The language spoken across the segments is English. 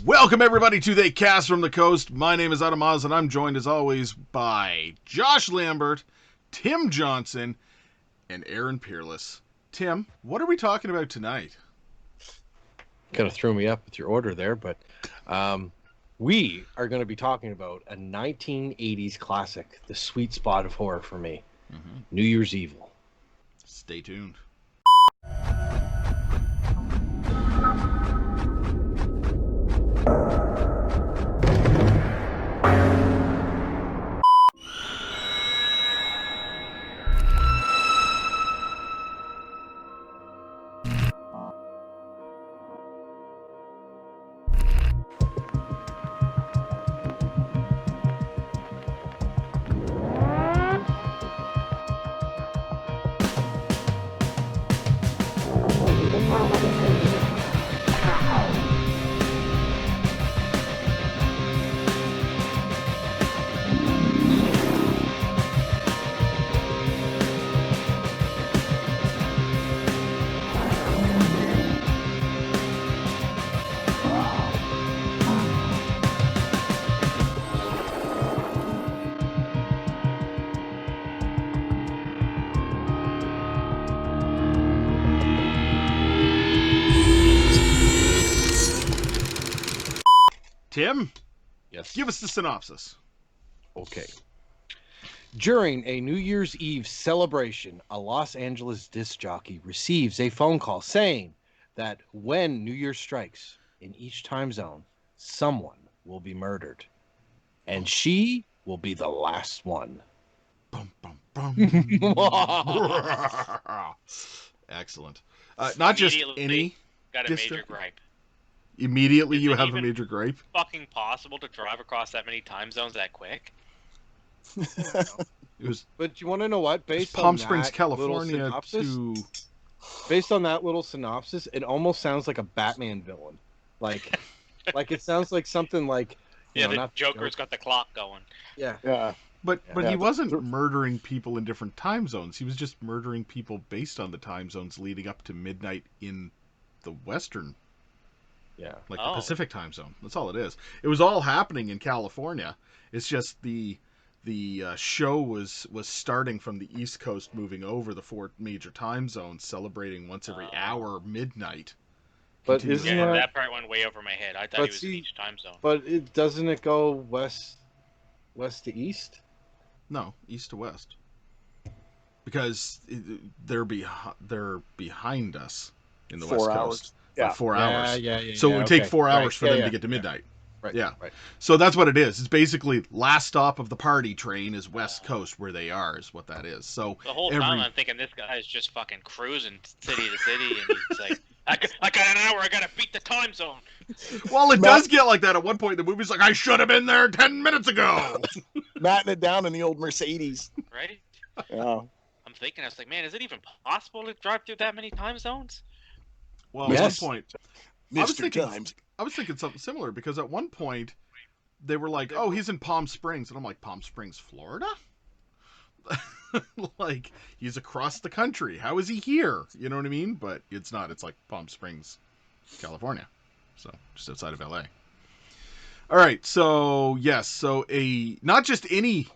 Welcome everybody to the Cast from the Coast. My name is Adamaz and I'm joined as always by Josh Lambert, Tim Johnson, and Aaron Peerless. Tim, what are we talking about tonight? Kind of threw me up with your order there, but we are going to be talking about a 1980s classic, the sweet spot of horror for me, New Year's Evil. Stay tuned. Tim? Yes. Give us the synopsis. Okay. During a New Year's Eve celebration, a Los Angeles disc jockey receives a phone call saying that when New Year strikes in each time zone, someone will be murdered. And she will be the last one. Bum, bum, bum. Excellent. Not just any got a disc major jockey. gripe. Immediately Is you it have a even major gripe. Fucking possible to drive across that many time zones that quick? It was But you want to know what? Based Palm on Springs, that California little synopsis, to... based on that little synopsis, it almost sounds like a Batman villain. Like it sounds like something like Yeah, know, the not the Joker's Joker. got the clock going. Yeah. But Yeah, he wasn't murdering people in different time zones. He was just murdering people based on the time zones leading up to midnight in the Western, Yeah. like Oh. the Pacific time zone. That's all it is. It was all happening in California. It's just the show was starting from the East Coast, moving over the four major time zones, celebrating once every hour midnight. But continuously. isn't Yeah, that- that part went way over my head. I thought But he was see- in each time zone. But doesn't it go west to east? No, east to west. Because they're behind us in the 4 West hours. Coast. Yeah. By 4 hours. Yeah. So it would take 4 hours Right. for them to get to midnight. Right. Yeah. Right. So that's what it is. It's basically last stop of the party train is West Coast, where they are, is what that is. So The whole time I'm thinking this guy is just fucking cruising city to city, and he's like, I got an hour, I gotta beat the time zone. Well, it does get like that at one point in the movie. It's like, I should have been there 10 minutes ago. Matting it down in the old Mercedes. Right? Yeah. I'm thinking, I was like, man, is it even possible to drive through that many time zones? Well, Yes. at one point, Mr. Times. I was thinking something similar, because at one point they were like, oh, he's in Palm Springs. And I'm like, Palm Springs, Florida? Like, he's across the country. How is he here? You know what I mean? But it's not. It's like Palm Springs, California. So, just outside of LA. All right. So, yes. So, not just any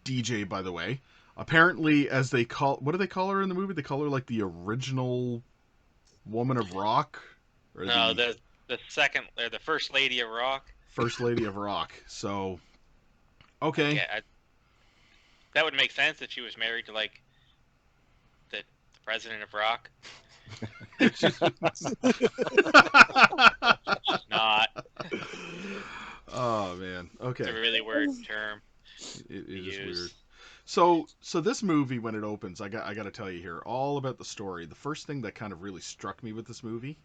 DJ, by the way. Apparently, as they call... What do they call her in the movie? They call her, like, the original woman of rock? Or No, the second, or the first lady of rock. First Lady of Rock. So, okay. Yeah, that would make sense that she was married to, like, the president of rock. She's not. Oh man. Okay. It's a really weird term. It is use. weird. So this movie, when it opens, I got to tell you here all about the story. The first thing that kind of really struck me with this movie,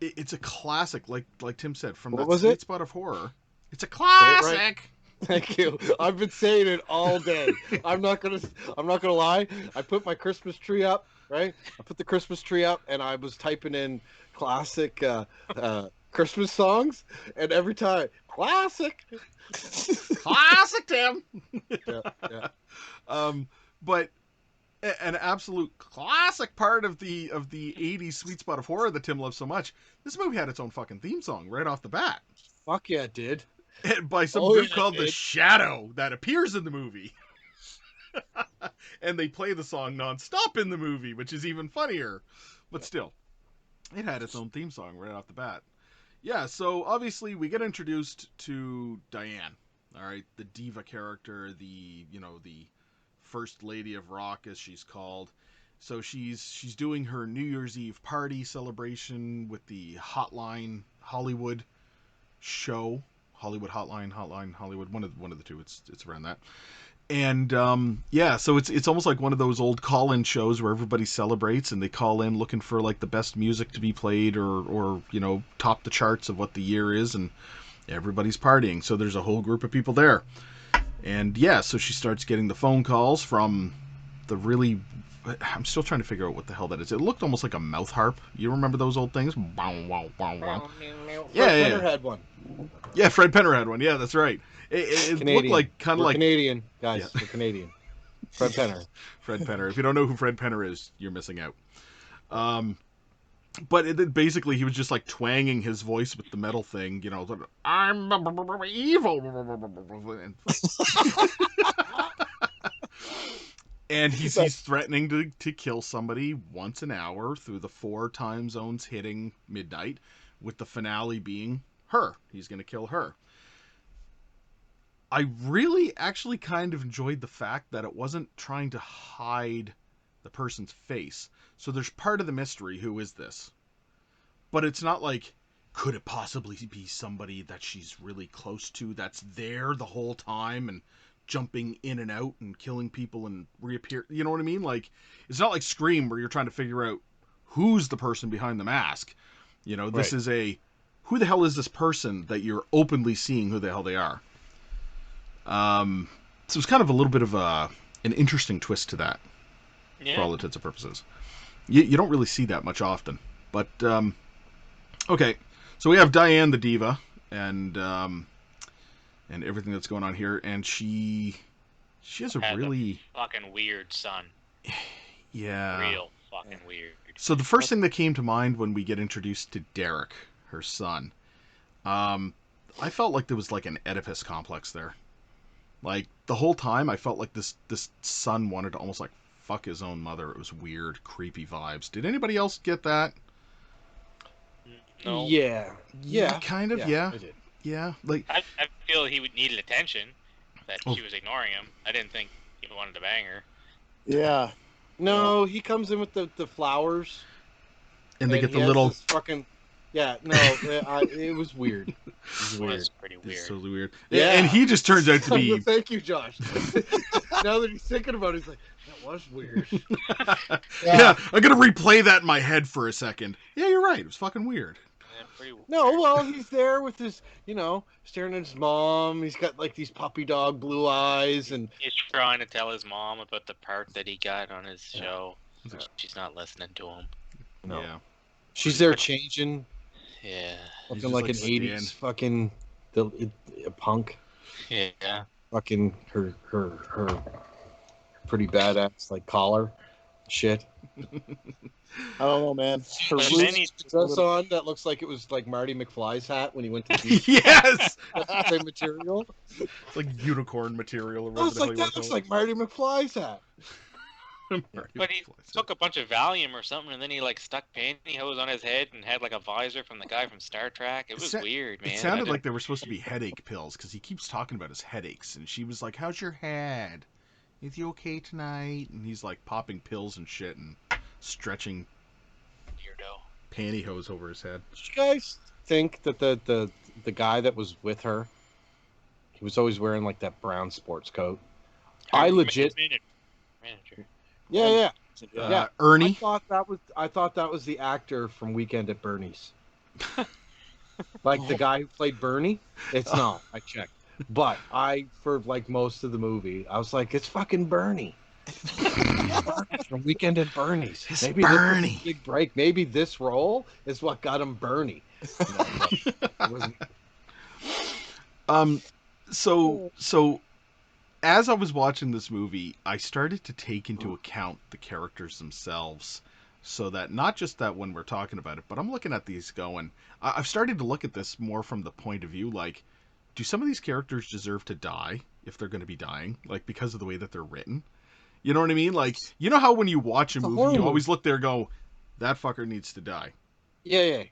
it's a classic, like Tim said, from What that was sweet it? spot of horror. It's a Say it right. classic. Thank you. I've been saying it all day. I'm not gonna lie. I put my Christmas tree up, right? I put the Christmas tree up, and I was typing in classic Christmas songs, and every time classic. Classic, Tim. Yeah. But an absolute classic part of the '80s sweet spot of horror that Tim loves so much. This movie had its own fucking theme song right off the bat. Fuck yeah, it did. By some Oh, group yeah, called it The did. Shadow that appears in the movie. And they play the song nonstop in the movie, which is even funnier. But still, it had its own theme song right off the bat. Yeah, so obviously we get introduced to Diane. All right, the diva character, the first lady of rock as she's called. So she's doing her New Year's Eve party celebration with the Hotline Hollywood show. Hollywood Hotline, Hollywood, one of the two. It's around that. And yeah, so it's almost like one of those old call-in shows where everybody celebrates and they call in looking for like the best music to be played or top the charts of what the year is, and everybody's partying. So there's a whole group of people there. And yeah, so she starts getting the phone calls from the really, I'm still trying to figure out what the hell that is. It looked almost like a mouth harp. You remember those old things? Wow, wow, wow, wow. Fred Penner had one. Yeah, Fred Penner had one. Yeah, that's right. It looked like kind of like Canadian, guys. Yeah. We're Canadian. Fred Penner. Fred Penner. If you don't know who Fred Penner is, you're missing out. But basically, he was just like twanging his voice with the metal thing, I'm evil. And he's threatening to kill somebody once an hour through the 4 time zones hitting midnight, with the finale being her. He's going to kill her. I really actually kind of enjoyed the fact that it wasn't trying to hide the person's face. So there's part of the mystery, who is this? But it's not like, could it possibly be somebody that she's really close to that's there the whole time and jumping in and out and killing people and reappear? You know what I mean? Like, it's not like Scream where you're trying to figure out who's the person behind the mask. This is who the hell is this person that you're openly seeing who the hell they are? So it's kind of a little bit of an interesting twist to that, for all intents and purposes. You don't really see that much often. But, okay. So we have Diane the diva and everything that's going on here. And she has a really... fucking weird son. Yeah. Real fucking weird. So the first thing that came to mind when we get introduced to Derek, her son, I felt like there was like an Oedipus complex there. Like, the whole time, I felt like this son wanted to almost, like, fuck his own mother. It was weird, creepy vibes. Did anybody else get that? No. Yeah. Kind of, yeah. I did. Yeah. Like, I feel he needed attention, that she was ignoring him. I didn't think he wanted to bang her. Yeah. No, he comes in with the flowers. and they get the he has little... this fucking... Yeah, no, it was weird. It was weird. It's pretty weird. It's totally weird. Yeah. And he just turns out to be... Thank you, Josh. Now that he's thinking about it, he's like, that was weird. Yeah, I'm going to replay that in my head for a second. Yeah, you're right. It was fucking weird. Yeah, pretty weird. No, well, he's there with his, staring at his mom. He's got, like, these puppy dog blue eyes, and... He's trying to tell his mom about the part that he got on his show. Yeah. She's not listening to him. No. Yeah. She's there changing. Yeah. He's Looking just, like like, an standing. 80s fucking a punk. Yeah. Fucking her pretty badass, like, collar. Shit. I don't know, man. Her But roots then he's just a Dress little- on that looks like it was like Marty McFly's hat when he went to beach. Yes! Same material. It's like unicorn material or I whatever was the hell like, you that looks want like Marty McFly's hat. to But he took a bunch of Valium or something, and then he like stuck pantyhose on his head and had like a visor from the guy from Star Trek. It was weird, man. It sounded like they were supposed to be headache pills because he keeps talking about his headaches, and she was like, "How's your head? Is you okay tonight?" And he's like popping pills and shit and stretching weirdo. pantyhose over his head. Did you guys think that the guy that was with her, he was always wearing like that brown sports coat? I legit, Manager. yeah. Ernie. I thought that was the actor from Weekend at Bernie's. Like the guy who played Bernie. It's not. I checked. But for like most of the movie, I was like, it's fucking Bernie. From Weekend at Bernie's. It's Maybe this was Bernie. a big break. Maybe this role is what got him Bernie. No, it wasn't. So as I was watching this movie, I started to take into account the characters themselves, so that not just that when we're talking about it, but I'm looking at these going. I've started to look at this more from the point of view like, do some of these characters deserve to die if they're going to be dying, like because of the way that they're written? You know what I mean? Like, you know how when you watch a It's a movie, horror you movie. always look there and go, that fucker needs to die. Yeah.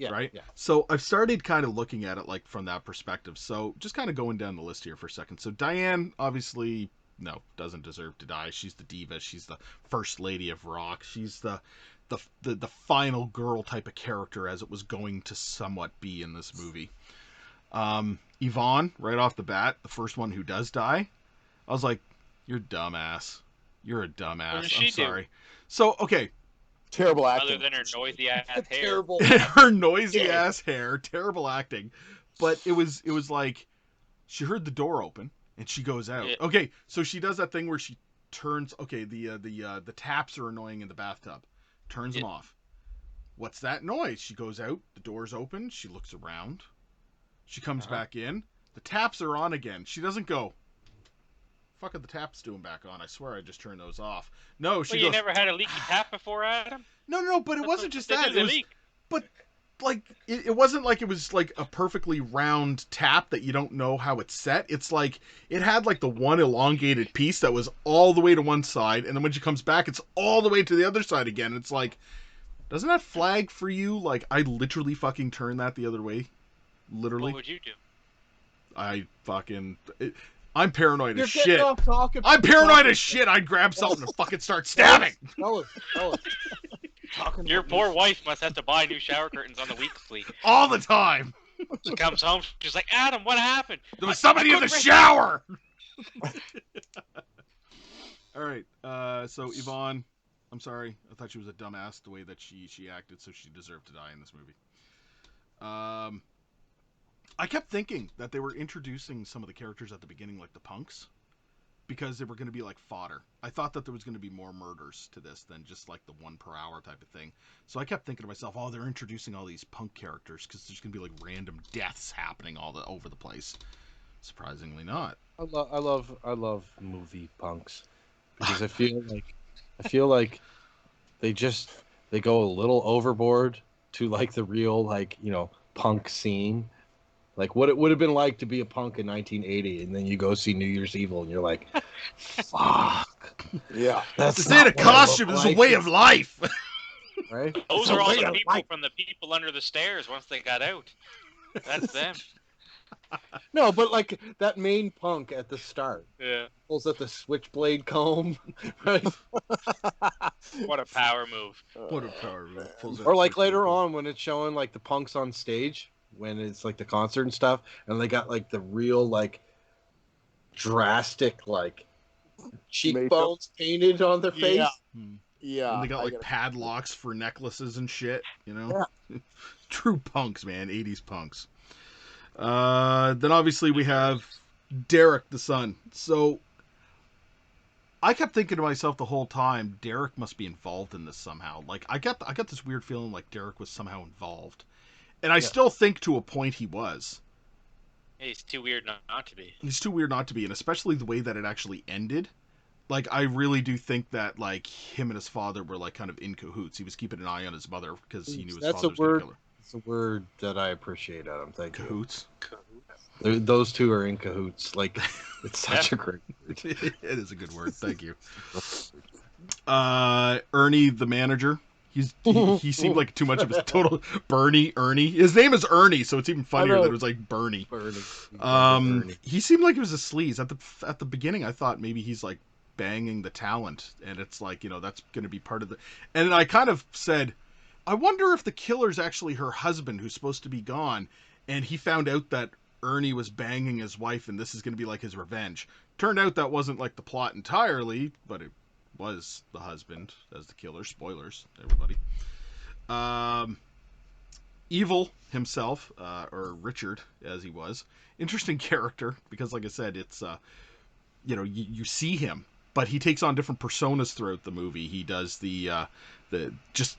Right? Yeah. So I've started kind of looking at it like from that perspective. So just kind of going down the list here for a second. So Diane, obviously, no, doesn't deserve to die. She's the diva. She's the first lady of rock. She's the final girl type of character as it was going to somewhat be in this movie. Yvonne, right off the bat, the first one who does die, I was like, you're dumbass. You're a dumbass. What does I'm she do? sorry. So, okay, Terrible Other acting. than her noisy ass hair. Terrible. her noisy ass hair, terrible acting. But it was like she heard the door open and she goes out. Yeah. Okay, so she does that thing where she turns. Okay, the taps are annoying in the bathtub. Turns them off. What's that noise? She goes out. The door's open. She looks around. She comes back in. The taps are on again. She doesn't go, fuck are the taps doing back on? I swear I just turned those off. No, she Well, you goes, never had a leaky tap before, Adam? no, but it That's wasn't what just they that. do, they It was, leak. but like it wasn't like it was like a perfectly round tap that you don't know how it's set. It's like it had like the one elongated piece that was all the way to one side, and then when she comes back, it's all the way to the other side again. It's like, doesn't that flag for you? Like I literally fucking turned that the other way. Literally, What would you do? I fucking. I'm paranoid You're as getting shit. off talking. I'm paranoid as shit. I'd grab something and fucking start stabbing. Fellas. Talking Your about poor this. wife must have to buy new shower curtains on the weekly. All the time. She comes home, she's like, Adam, what happened? There was somebody I in the couldn't shower. All right. So Yvonne, I'm sorry. I thought she was a dumbass the way that she acted, so she deserved to die in this movie. I kept thinking that they were introducing some of the characters at the beginning, like the punks, because they were going to be like fodder. I thought that there was going to be more murders to this than just like the 1 per hour type of thing. So I kept thinking to myself, oh, they're introducing all these punk characters because there's going to be like random deaths happening over the place. Surprisingly not. I love movie punks because I feel like they go a little overboard to like the real punk scene. Like what it would have been like to be a punk in 1980, and then you go see New Year's Evil, and you're like, "Fuck, Yeah. that's This not ain't a what I look costume. This is a like." way of life. Right? Those It's a are all way the of people life. from the people under the stairs once they got out. That's them. No, but like that main punk at the start Yeah. pulls out the switchblade comb, right? What a power move. What a power move. Pulls out Or like switchblade. later on when it's showing like the punks on stage when it's like the concert and stuff, and they got like the real like drastic like cheekbones painted on their face. Yeah. Hmm. Yeah. And they got I like gotta- padlocks for necklaces and shit, you know? True punks, man. 80s punks. Then obviously we have Derek the son. So I kept thinking to myself the whole time, Derek must be involved in this somehow. Like I got this weird feeling like Derek was somehow involved. And I still think to a point he was. He's too weird not to be. He's too weird not to be, and especially the way that it actually ended. Like I really do think that like him and his father were like kind of in cahoots. He was keeping an eye on his mother because he knew his That's father a was going to word. kill her. It's a word that I appreciate, Adam. Thank you. Cahoots. Those two are in cahoots. Like it's such a great word. It is a good word. Thank you. Ernie, the manager. He seemed like too much of a total Ernie. His name is Ernie, so it's even funnier know. that it was like Bernie. Bernie. He seemed like he was a sleaze at the beginning. I thought maybe he's like banging the talent, and it's like, you know, that's going to be part of the. And I kind of said, I wonder if the killer's actually her husband who's supposed to be gone, and he found out that Ernie was banging his wife, and this is going to be like his revenge. Turned out that wasn't like the plot entirely, but it was the husband as the killer. Spoilers, everybody. Evil himself, or Richard as he was, interesting character because, like I said, it's you know, you see him, but he takes on different personas throughout the movie. He does the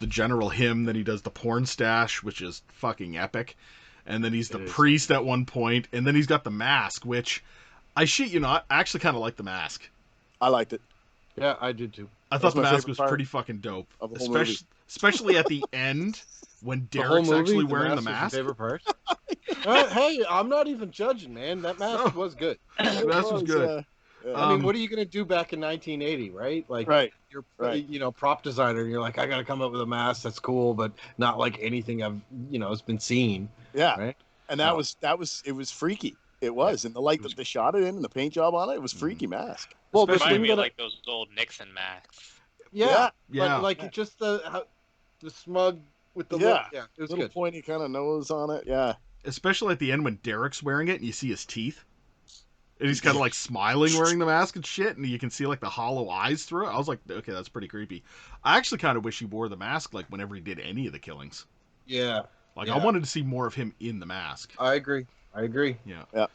general him, then he does the porn stash, which is fucking epic, and then he's the priest at one point, and then he's got the mask, which I shit you not, I actually kind of like the mask. I liked it. Yeah, I did too. I That's thought the my mask favorite was part pretty fucking dope, of the whole movie. especially at the end when The whole Derek's movie, actually the wearing the mask was your mask. favorite part. Hey, I'm not even judging, man. That mask No. was good. The mask was good. Yeah. I mean, what are you gonna do back in 1980, right? Like, Right. you're, Right. prop designer, and you're like, I gotta come up with a mask that's cool, but not like anything I've, has been seen, Yeah. right? And No. it was freaky. It was. And the light that they shot it in and the paint job on it, it was freaky mask. Well, Reminded thing me that of like those old Nixon masks. yeah, Yeah. like just the smug with the Yeah. look. Yeah, it was Little good. pointy kind of nose on it. Yeah. Especially at the end when Derek's wearing it and you see his teeth. And he's kind of like smiling wearing the mask and shit, and you can see like the hollow eyes through it. I was like, okay, that's pretty creepy. I actually kind of wish he wore the mask like whenever he did any of the killings. Yeah, Like Yeah. I wanted to see more of him in the mask. I agree. Yeah. Yeah.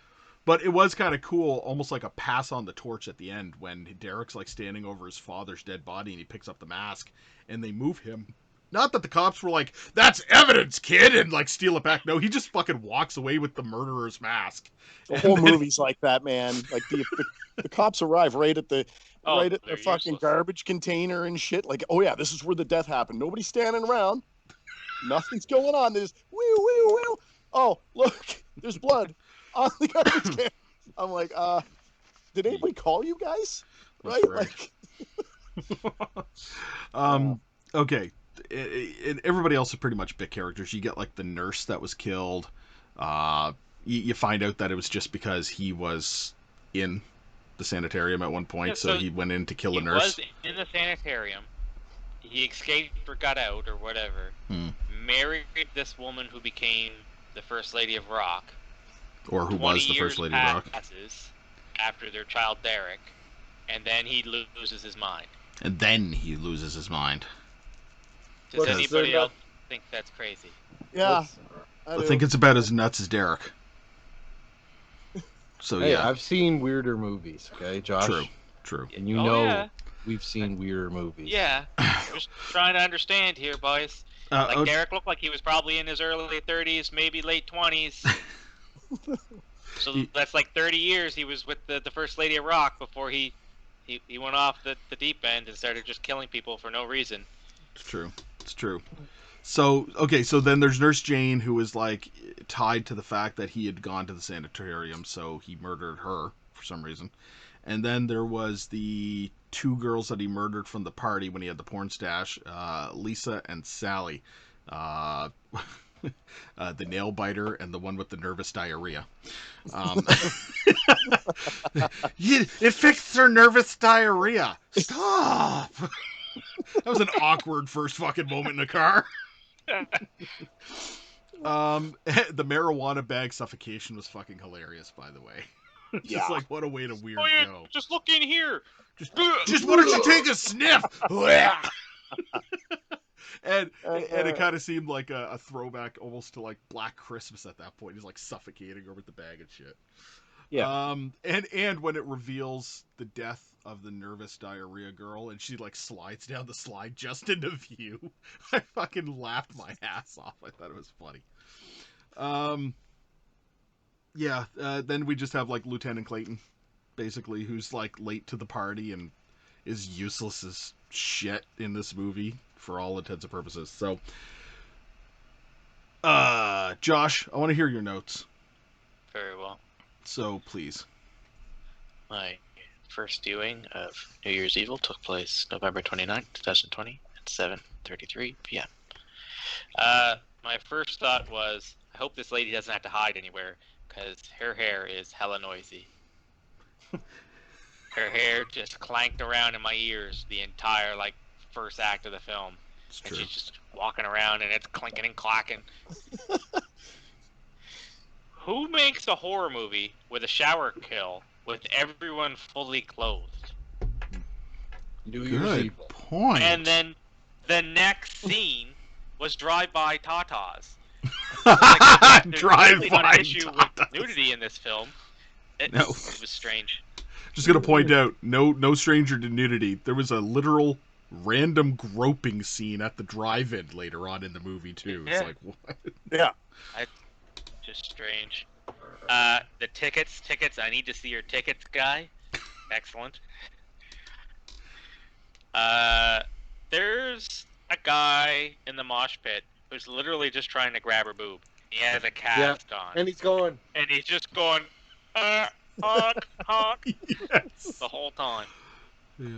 But it was kind of cool, almost like a pass on the torch at the end when Derek's like standing over his father's dead body and he picks up the mask and they move him. Not that the cops were like, that's evidence, kid, and like steal it back. No, he just fucking walks away with the murderer's mask. The And whole then- movie's like that, man. Like the cops arrive right at the They're fucking useless. garbage container and shit. Like, oh yeah, this is where the death happened. Nobody's standing around. Nothing's going on. There's woo woo woo. Oh, look, there's blood on the garbage can. I'm like, did anybody call you guys? That's Right? right. Okay. And everybody else is pretty much bit characters. You get like the nurse that was killed. You find out that it was just because he was in the sanitarium at one point, Yeah, so so he went in to kill He the nurse. was in the sanitarium. He escaped or got out or whatever. Married this woman who became the First Lady of Rock. Or who 20 was the years First Lady of Rock. passes after their child Derek, and then he loses his mind. And then he loses his mind. Does Well, anybody they're else think that's crazy? Yeah. I think it's about as nuts as Derek. So Hey, yeah, I've seen weirder movies. Okay, Josh. true. And you Oh, know, yeah. we've seen weirder movies. Yeah, just trying to understand here, boys. Like Derek looked like he was probably in his early 30s, maybe late 20s. So that's like 30 years he was with the First Lady of Rock before he went off the deep end and started just killing people for no reason. It's true. So okay, so then there's Nurse Jane, who was like tied to the fact that he had gone to the sanitarium, so he murdered her for some reason. And then there was the two girls that he murdered from the party when he had the porn stash, Lisa and Sally. The nail biter and the one with the nervous diarrhea. It fixed her nervous diarrhea. Stop! That was an awkward first fucking moment in the car. The marijuana bag suffocation was fucking hilarious, by the way. Just like, what a way to weird go. Just look in here. Just why don't you take a sniff? And it kind of seemed like a throwback almost to like Black Christmas at that point. He's like suffocating her with the bag and shit. Yeah. And when it reveals the death of the nervous diarrhea girl and she like slides down the slide just into view, I fucking laughed my ass off. I thought it was funny. Then we just have like Lieutenant Clayton, basically, who's like late to the party and is useless as shit in this movie for all intents and purposes. So, Josh, I want to hear your notes. Very well. So, please. My first viewing of New Year's Evil took place November 29th, 2020 at 7:33 p.m. My first thought was, I hope this lady doesn't have to hide anywhere, because her hair is hella noisy. Her hair just clanked around in my ears the entire, like, first act of the film. It's And true. she's just walking around and it's clinking and clacking. Who makes a horror movie with a shower kill with everyone fully clothed? New Year's Good Evil. point. And then the next scene was drive-by tatas. Like, there's really not an issue with nudity in this film. It was strange. Just gonna point out, no stranger to nudity. There was a literal random groping scene at the drive-in later on in the movie too. It's Yeah. like what? Yeah. Just strange. The tickets. I need to see your tickets, guy. Excellent. There's a guy in the mosh pit who's literally just trying to grab her boob. He has a cast on. And he's going. And he's just going, honk, honk, Yes. the whole time. Yeah.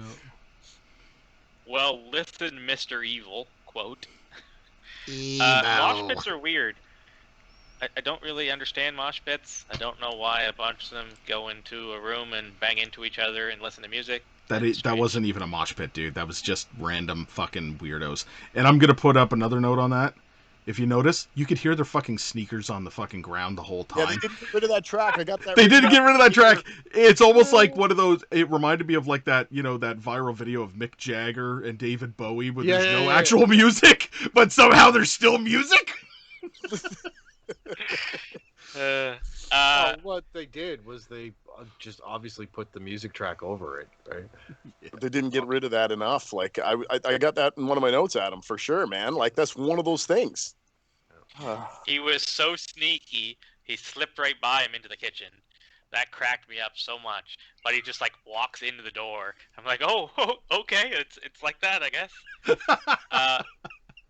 Well, listen, Mr. Evil, quote. Evil. Mosh pits are weird. I don't really understand mosh pits. I don't know why a bunch of them go into a room and bang into each other and listen to music. That wasn't even a mosh pit, dude. That was just random fucking weirdos. And I'm gonna put up another note on that. If you notice, you could hear their fucking sneakers on the fucking ground the whole time. Yeah, they didn't get rid of that track. I got that. They didn't get rid of that track. It's almost like one of those. It reminded me of like that, that viral video of Mick Jagger and David Bowie where there's no actual music, but somehow there's still music. What they did was they just obviously put the music track over it, right? They didn't get rid of that enough. Like I got that in one of my notes, Adam, for sure, man. Like that's one of those things. He was so sneaky, he slipped right by him into the kitchen. That cracked me up so much. But he just like walks into the door. I'm like, oh okay, it's like that, I guess.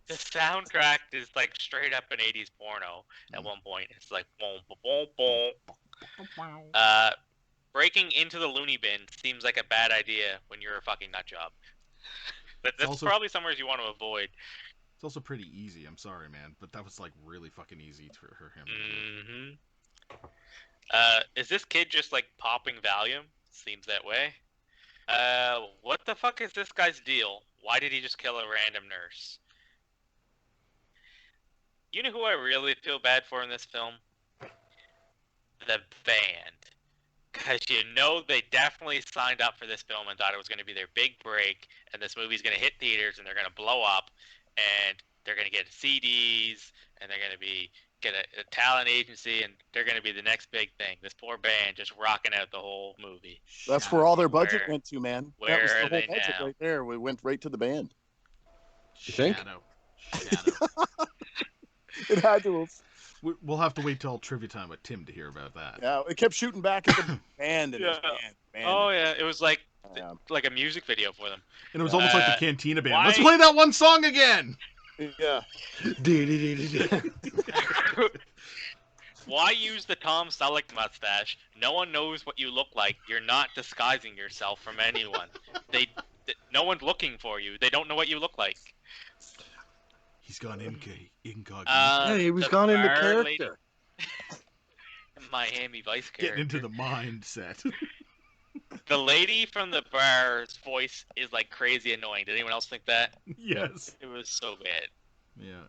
The soundtrack is like straight up an 80s porno at one point. It's like boom, boom, boom, boom. Breaking into the loony bin seems like a bad idea when you're a fucking nut job. But that's also probably somewhere you want to avoid. It's also pretty easy. I'm sorry, man, but that was like really fucking easy for him. Mm-hmm. Is this kid just like popping Valium? Seems that way. What the fuck is this guy's deal? Why did he just kill a random nurse? You know who I really feel bad for in this film? The band. Because they definitely signed up for this film and thought it was going to be their big break, and this movie's going to hit theaters, and they're going to blow up, and they're going to get CDs, and they're going to get a talent agency, and they're going to be the next big thing. This poor band just rocking out the whole movie. That's where all their budget went to, man. Where that was the are they whole budget now? right there. We went right to the band. You think? Shadow. It had to have. We'll have to wait till trivia time with Tim to hear about that. Yeah, it kept shooting back at the band and his band. Oh yeah, it was like a music video for them. And it was almost like the Cantina band. Why... Let's play that one song again. Yeah. Why use the Tom Selleck mustache? No one knows what you look like. You're not disguising yourself from anyone. No one's looking for you. They don't know what you look like. He's gone incognito. Yeah, he was gone into character. Miami Vice character. Getting into the mindset. The lady from the bar's voice is like crazy annoying. Did anyone else think that? Yes. It was so bad. Yeah.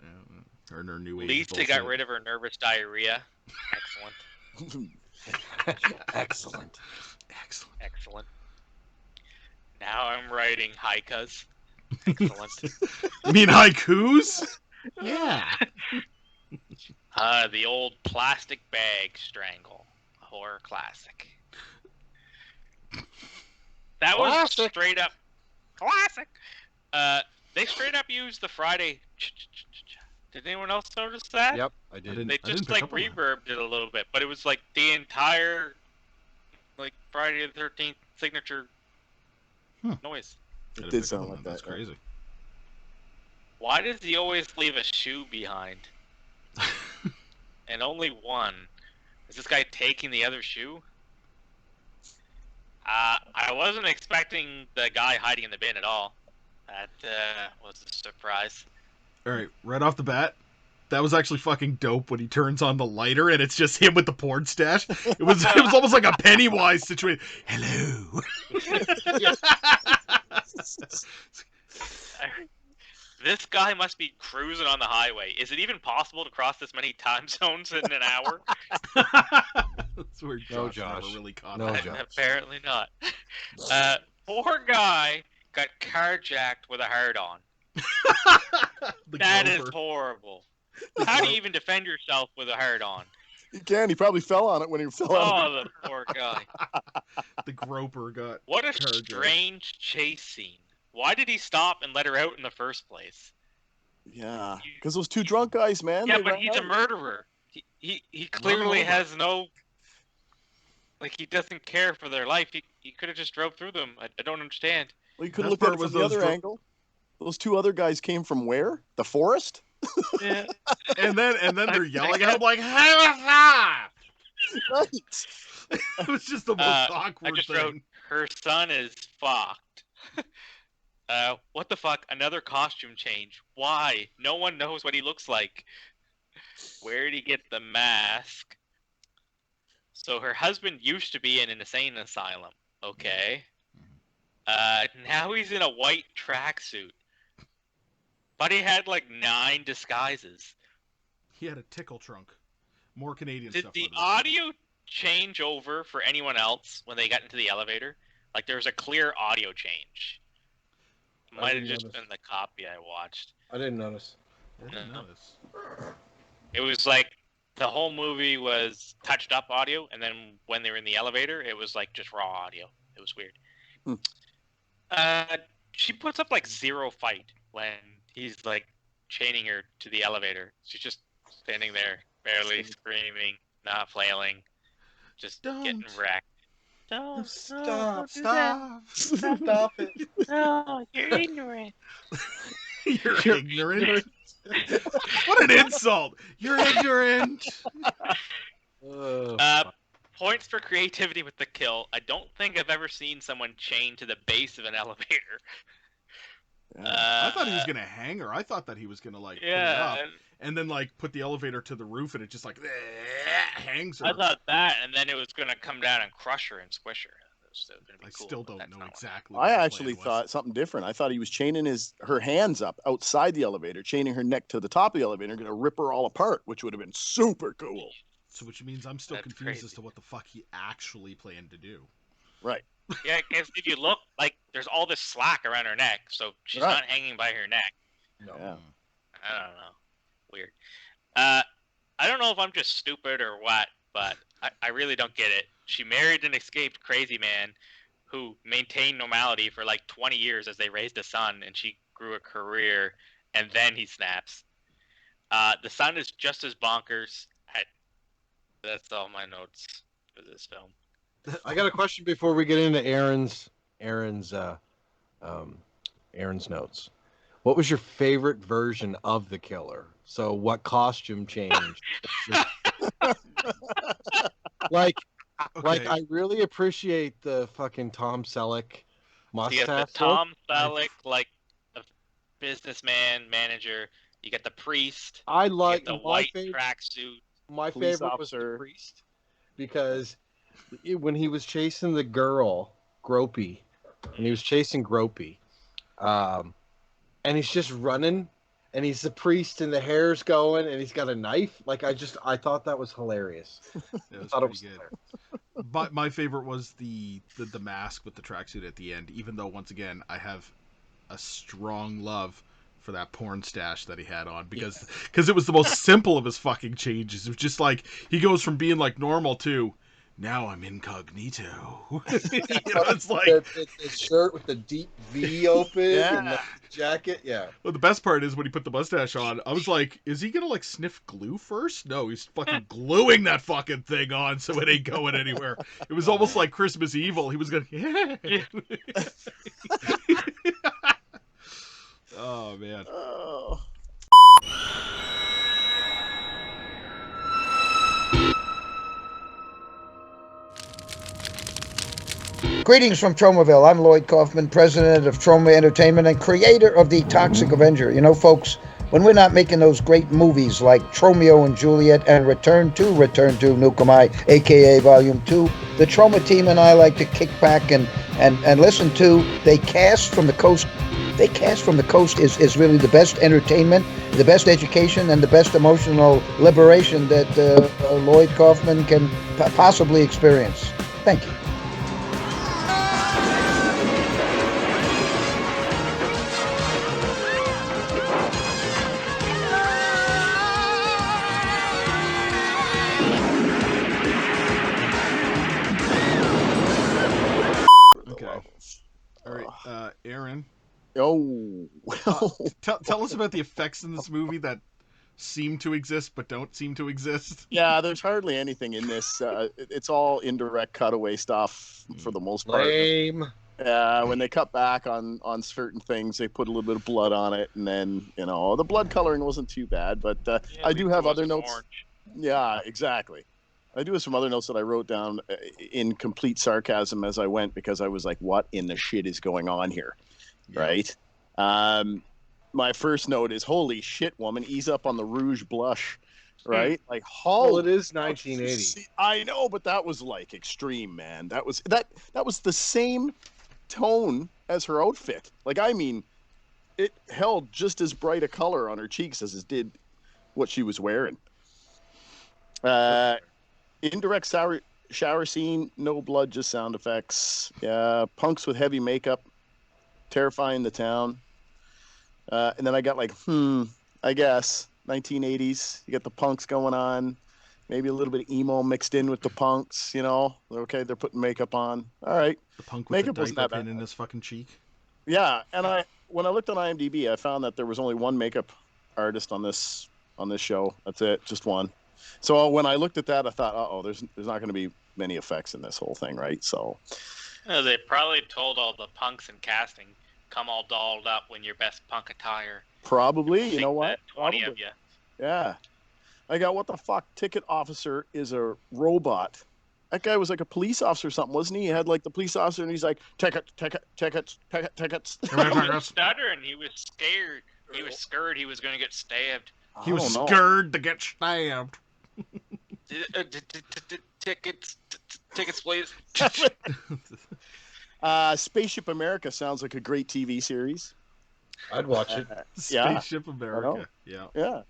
Her new age. At least they got rid of her nervous diarrhea. Excellent. Excellent. Now I'm writing haikus. Excellent. You mean haikus? Yeah. The old plastic bag strangle. Horror classic. That was straight up classic. They straight up used the Friday. Did anyone else notice that? Yep, I did. They just like reverbed it a little bit, but it was like the entire like Friday the 13th signature noise. It did sound like that. That's crazy. Why does he always leave a shoe behind? And only one. Is this guy taking the other shoe? I wasn't expecting the guy hiding in the bin at all. That was a surprise. All right, right off the bat, that was actually fucking dope when he turns on the lighter and it's just him with the porn stash. It was almost like a Pennywise situation. Hello. This guy must be cruising on the highway. Is it even possible to cross this many time zones in an hour? That's where Josh never really caught No, that. Josh. Apparently not. Poor guy got carjacked with a hard-on. That is horrible. How do you even defend yourself with a hard-on? He can. He probably fell on it when he fell on it. Oh, the poor guy. The groper got What a carjacked. strange chase scene. Why did he stop and let her out in the first place? Yeah, because those two drunk guys, man. Yeah, they but ran he's a out. murderer. He clearly has no Like, he doesn't care for their life. He could have just drove through them. I don't understand. Well, you could Best look at part it was from the those other angle. Those two other guys came from where? The forest? Yeah. and then they're yelling at I him like, "Hey, Right. it was just the most I awkward just thing. wrote, her son is fucked. What the fuck? Another costume change. Why? No one knows what he looks like. Where did he get the mask? So her husband used to be in an insane asylum. Okay. Now he's in a white tracksuit. But he had like 9 disguises. He had a tickle trunk. More Canadian Did stuff. the audio change over for anyone else when they got into the elevator? Like, there was a clear audio change. Might have just been the copy I watched. I didn't notice. I didn't notice. It was like the whole movie was touched up audio, and then when they were in the elevator, it was like just raw audio. It was weird. She puts up like 0 fight when he's like chaining her to the elevator. She's just standing there, barely screaming, not flailing, just getting wrecked. Don't Stop it. No, you're ignorant. You're ignorant. What an insult! You're ignorant. Points for creativity with the kill. I don't think I've ever seen someone chained to the base of an elevator. I thought he was gonna hang her. I thought that he was gonna like put her up and then like put the elevator to the roof, and it just like hangs her. I thought that, and then it was gonna come down and crush her and squish her. I still don't know exactly. I actually thought something different. I thought he was chaining her hands up outside the elevator, chaining her neck to the top of the elevator, going to rip her all apart, which would have been super cool. So, which means I'm still confused as to what the fuck he actually planned to do. Right. Yeah, because if you look, like, there's all this slack around her neck, so she's not hanging by her neck. No. Yeah. I don't know. Weird. I don't know if I'm just stupid or what, but I really don't get it. She married an escaped crazy man who maintained normality for like 20 years as they raised a son, and she grew a career, and then he snaps. The son is just as bonkers. That's all my notes for this film. I got a question before we get into Aaron's notes. What was your favorite version of the killer? So what costume changed? Like I really appreciate the fucking Tom Selleck mustache. You get the Tom Selleck, like a businessman, manager. You get the priest. I like the white tracksuit. My favorite was the priest because when he was chasing the girl, Gropey, and he was chasing Gropey, and he's just running, and he's the priest, and the hair's going, and he's got a knife. Like I thought that was hilarious. It was pretty good. But my favorite was the mask with the tracksuit at the end. Even though once again I have a strong love for that porn stash that he had on because it was the most simple of his fucking changes. It was just like he goes from being like normal to now I'm incognito. It's like the shirt with the deep V open and the jacket. Yeah. Well, the best part is when he put the mustache on, I was like, is he gonna like sniff glue first? No, he's fucking gluing that fucking thing on so it ain't going anywhere. It was almost like Christmas Evil. He was gonna Oh man. Oh. Greetings from Tromaville. I'm Lloyd Kaufman, president of Troma Entertainment and creator of The Toxic Avenger. You know, folks, when we're not making those great movies like Tromeo and Juliet and Return to Nuke 'Em High, a.k.a. Volume 2, the Troma team and I like to kick back and listen to They Cast from the Coast. They Cast from the Coast is really the best entertainment, the best education, and the best emotional liberation that Lloyd Kaufman can possibly experience. Thank you. Aaron. Oh, well. Tell us about the effects in this movie that seem to exist but don't seem to exist. Yeah, there's hardly anything in this. It's all indirect cutaway stuff for the most part. Lame. When they cut back on certain things, they put a little bit of blood on it, and then the blood coloring wasn't too bad. But I do have other notes. Orange. Yeah, exactly. I do have some other notes that I wrote down in complete sarcasm as I went, because I was like, "What in the shit is going on here?" Yeah. Right. My first note is, "Holy shit, woman, ease up on the rouge blush." Right. Like, well, it is 1980. I know, but that was like extreme, man. That was the same tone as her outfit. Like, I mean, it held just as bright a color on her cheeks as it did what she was wearing. Indirect shower scene, no blood, just sound effects. Yeah, punks with heavy makeup, terrifying the town. And then I got like, I guess 1980s. You got the punks going on, maybe a little bit of emo mixed in with the punks. Okay, they're putting makeup on. All right, the punk with makeup the wasn't diaper that bad. pin in his fucking cheek. Yeah, and when I looked on IMDb, I found that there was only one makeup artist on this show. That's it, just one. So when I looked at that, I thought, there's not going to be many effects in this whole thing, right? So they probably told all the punks in casting, come all dolled up in your best punk attire. Probably, you know what? 20 of you. Yeah. I got, what the fuck? Ticket officer is a robot. That guy was like a police officer or something, wasn't he? He had like the police officer, and he's like, tickets. He was stuttering. He was scared. He was scared he was going to get stabbed. He was scared to get stabbed. Tickets, please. Spaceship America sounds like a great TV series. I'd watch it. Spaceship America. Yeah. Yeah.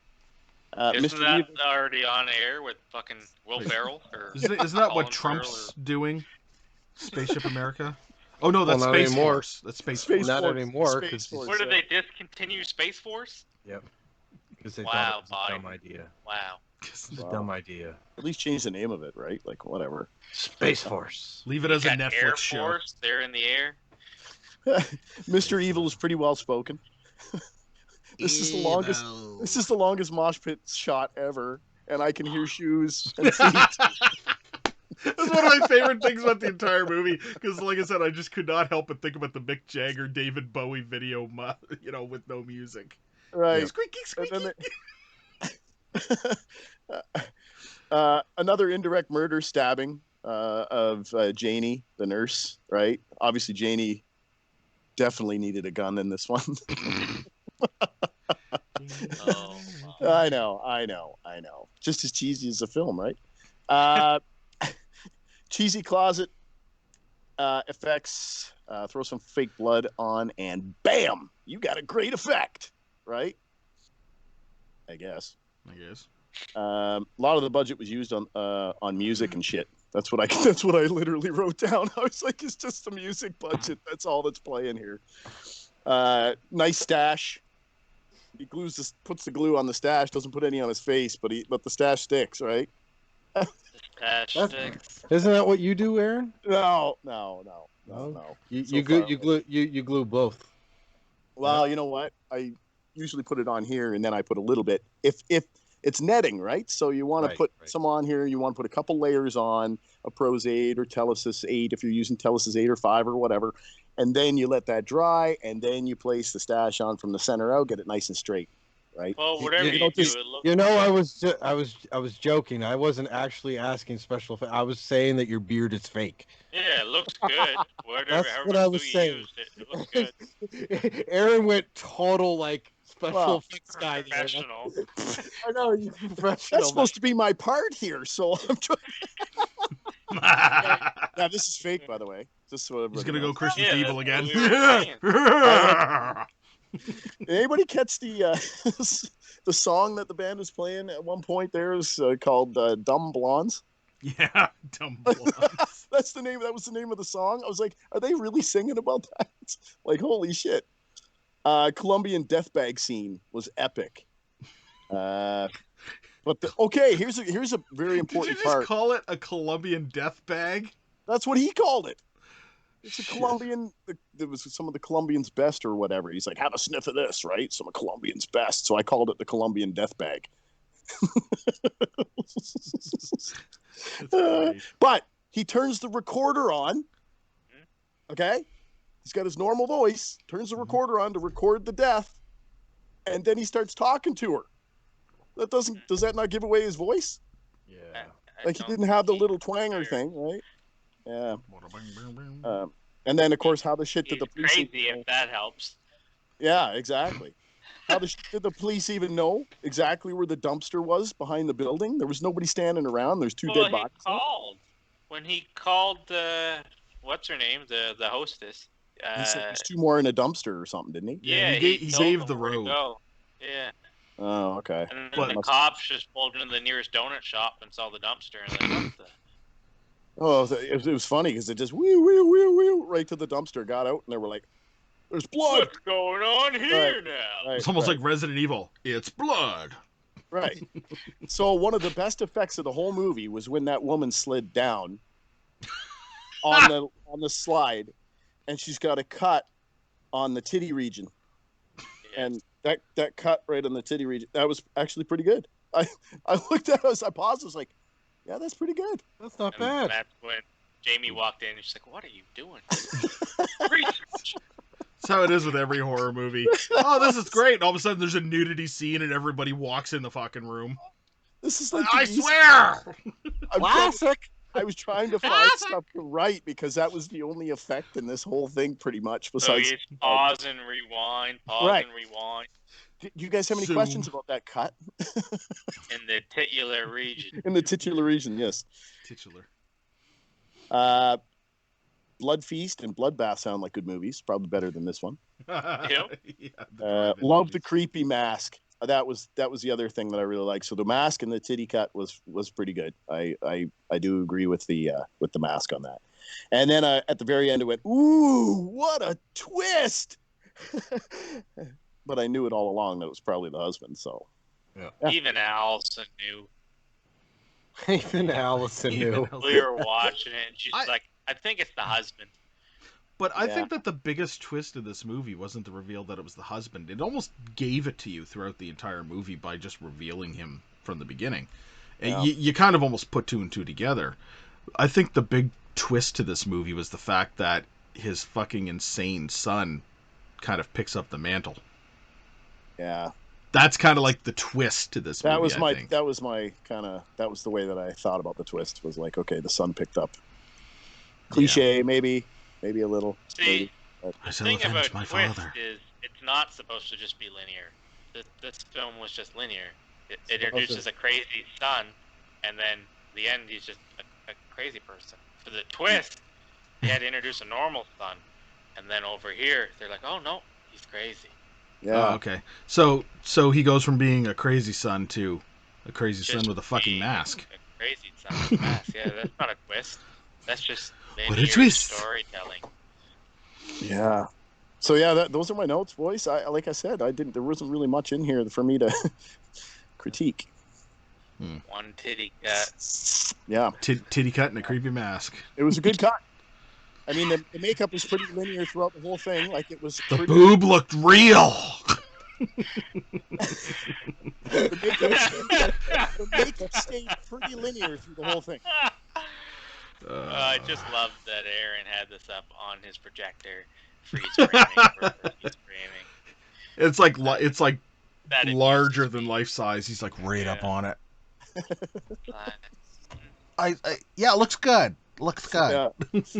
Isn't that already on air with fucking Will Ferrell? Isn't that what Trump's doing? Spaceship America? Oh no, that's Space Force. That's Space Force. Not anymore. Where did they discontinue Space Force? Yep. Because they thought it was a dumb idea. Wow. It's a dumb idea. At least change the name of it, right? Like, whatever. Space Force. Leave it as a Netflix Air show. Force, they're in the air. Mr. Evil is pretty well spoken. This is the longest mosh pit shot ever, and I can hear shoes and feet. That's one of my favorite things about the entire movie, because, like I said, I just could not help but think about the Mick Jagger, David Bowie video, with no music. Right. Squeaky, squeaky. Another indirect murder stabbing of Janie, the nurse, right? Obviously, Janie definitely needed a gun in this one. I know. Just as cheesy as the film, right? Cheesy closet effects. Throw some fake blood on, and bam, you got a great effect, right? I guess. A lot of the budget was used on music and shit. That's what I literally wrote down. I was like, it's just the music budget. That's all that's playing here. Nice stash. He puts the glue on the stash. Doesn't put any on his face, but the stash sticks, right? Sticks. Isn't that what you do, Aaron? No. You glue both. Well, you know what? I usually put it on here, and then I put a little bit. If it's netting, right? So you want to put some on here. You want to put a couple layers on a Pros 8 or Telesis 8 if you're using Telesis 8 or 5 or whatever. And then you let that dry, and then you place the stash on from the center out, get it nice and straight, right? Well, whatever you do, it looks... I was joking. I wasn't actually asking special effects. I was saying that your beard is fake. Yeah, it looks good. That's what I was saying. It looks good. Aaron went total special effects guy. Professional. I know, you professional. That's supposed to be my part here, so I'm trying. Yeah, this is fake, by the way. He's gonna go Christian Evil again. Did anybody catch the song that the band was playing at one point? There is called "Dumb Blondes." Yeah, Dumb Blondes. That was the name of the song. I was like, are they really singing about that? Like, holy shit! Colombian death bag scene was epic. Here's a very important Did you just part. call it a Colombian death bag? That's what he called it. It's a Colombian. It was some of the Colombians' best or whatever. He's like, have a sniff of this, right? Some of Colombians' best. So I called it the Colombian death bag. But he turns the recorder on. Okay? He's got his normal voice, turns the recorder on to record the death, and then he starts talking to her. Does that not give away his voice? Yeah. Like he didn't have the little twanger thing, right? Yeah. And then, of course, how the shit did the police? Crazy if that helps. Yeah, exactly. How did the police even know exactly where the dumpster was behind the building? There was nobody standing around. There's two dead bodies. When he called what's her name, the hostess. He said there's two more in a dumpster or something, didn't he? Yeah, he gave the road. Yeah. Oh, okay. And then the cops just pulled into the nearest donut shop and saw the dumpster and like, what the? Oh, it was funny because it just wheel right to the dumpster, got out, and they were like, "There's blood. What's going on here now?" Right, it's almost like Resident Evil. It's blood. Right. So one of the best effects of the whole movie was when that woman slid down on the slide, and she's got a cut on the titty region, and that cut right on the titty region, that was actually pretty good. I looked at it, I paused, I was like, yeah, that's pretty good. That's not bad. That's when Jamie walked in and she's like, "What are you doing?" That's how it is with every horror movie. Oh, this is great. And all of a sudden there's a nudity scene and everybody walks in the fucking room. This is like I swear! Classic! I was trying to find stuff to write because that was the only effect in this whole thing pretty much. Besides pause and rewind, and rewind. Do you guys have any questions about that cut? In the titular region. In the titular region, yes. Titular. Blood Feast and Bloodbath sound like good movies. Probably better than this one. Yep. Love the creepy mask. That was the other thing that I really liked. So the mask and the titty cut was pretty good. I do agree with the mask on that. And then at the very end it went, ooh, what a twist! But I knew it all along that it was probably the husband. So yeah. Even Allison knew. Even Allison knew. We were watching it, and she's like, "I think it's the husband." But I think that the biggest twist of this movie wasn't the reveal that it was the husband. It almost gave it to you throughout the entire movie by just revealing him from the beginning. And you kind of almost put two and two together. I think the big twist to this movie was the fact that his fucking insane son kind of picks up the mantle. Yeah. That's kind of like the twist to this movie. That was the way that I thought about the twist, was like, okay, the son picked up. Cliche, maybe a little. See, the thing about my twist is it's not supposed to just be linear. This film was just linear. It introduces a crazy son, and then the end he's just a crazy person. For the twist, they had to introduce a normal son, and then over here they're like, oh no, he's crazy. Yeah. Oh, okay. So he goes from being a crazy son to a crazy son with a fucking mask. A crazy son with a mask. Yeah, that's not a twist. That's just linear storytelling. Yeah. So yeah, those are my notes, boys. Like I said, there wasn't really much in here for me to critique. One titty cut. Yeah. Titty cut and a creepy mask. It was a good cut. I mean, the makeup was pretty linear throughout the whole thing. Like it was. The boob looked real. The makeup stayed pretty linear through the whole thing. I just love that Aaron had this up on his projector. Freeze framing. It's like larger than life size. He's like right up on it. Yeah, it looks good. Looks good.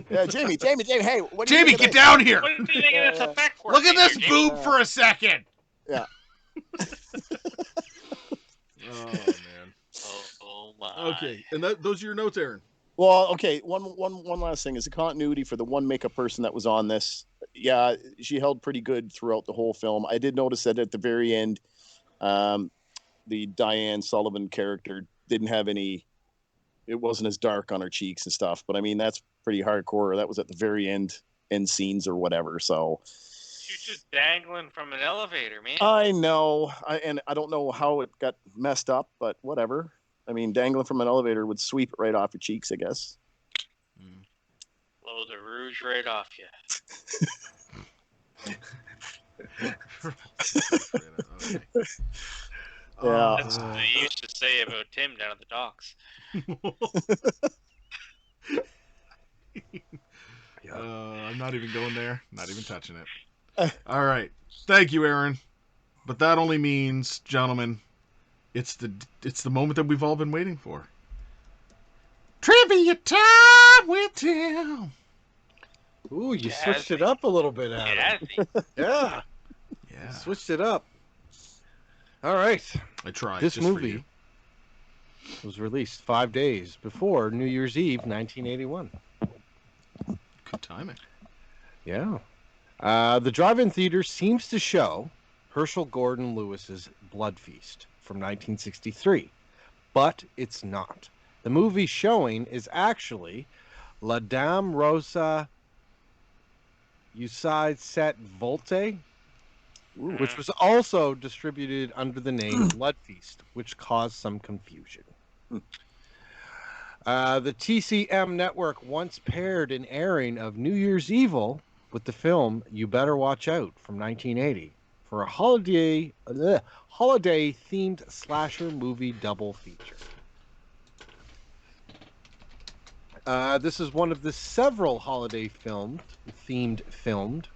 Yeah, Jamie, hey, what do Jamie, get down here. What do you think of this effect work? Look at this boob for a second. Yeah. Oh man. Oh my. Okay, and those are your notes, Aaron. Well, okay. One last thing is the continuity for the one makeup person that was on this. Yeah, she held pretty good throughout the whole film. I did notice that at the very end, the Diane Sullivan character didn't have any. It wasn't as dark on her cheeks and stuff. But I mean, that's pretty hardcore. That was at the very end scenes or whatever. So. She's just dangling from an elevator, man. I know. And I don't know how it got messed up, but whatever. I mean, dangling from an elevator would sweep it right off your cheeks, I guess. Blow the rouge right off you. Yeah. That's what they used to say about Tim down at the docks. I'm not even going there. Not even touching it. All right. Thank you, Aaron. But that only means, gentlemen, it's the moment that we've all been waiting for. Trivia time with Tim. Ooh, you switched it up a little bit, Adam. Yeah. Yeah. Switched it up. All right. I tried. This just for movie you. was released 5 days before New Year's Eve, 1981. Good timing. Yeah. The drive-in theater seems to show Herschel Gordon Lewis's Blood Feast from 1963, but it's not. The movie showing is actually La Dame Rosa Uside Set Volte, which was also distributed under the name Blood Feast, which caused some confusion. The TCM network once paired an airing of New Year's Evil with the film You Better Watch Out from 1980 for a holiday-themed slasher movie double feature. This is one of the several holiday-themed filmed.